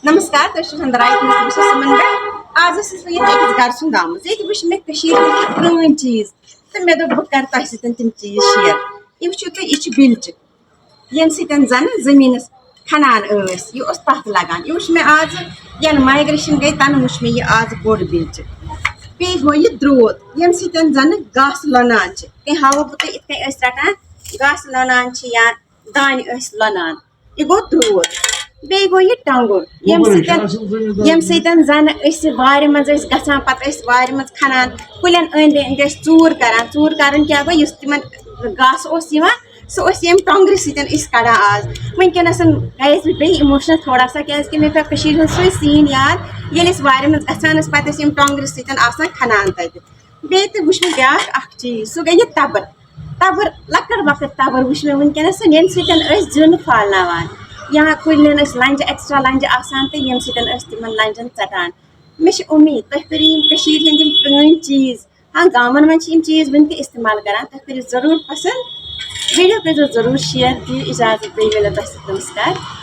नमस्कार तो सुमन आज गर सुन आम मे पुरान चीज तो मे दोप बह कर तम चीज शेयर यह बिलच ये जन जमीन खनान यह तथ लगान यह मे आज यन माइग्रेशन गई तन वो मे यह आज बोड़ बिलच पे गो यह द्रोद ये जन घास लोनान कहीं हाव बह तुम रटान घास लोनान या दान लोनान यह गो द्रोद बे गो यह टंगुर यम जन वार मज गसान वार मज खनान कुलन अंद अंद चूर कर क्या गो तिम घास सह यम टंगर सड़ान आज वनकस गई बे इमोशनल थोड़ा सा क्या मे पे सह सीन याद ये वार मज गसान पे टंगर सड़ान खनान तक बे तो वो मे ब्या चीज सह गई तबर तबर लकट वकट तबर वो मे वनकस ये जिन फालनावान या कुलन लंज एक्स्ट्रा लंज तो ये तिम लंजन षटान मे उम्मीद तुम करो हंद पुरान चीज हाँ गाँवन मन चीज वन इस्तेमाल करान तुम करो जरूर पसंद वीडियो कर जरूर शेयर दी इजाजत नमस्कार।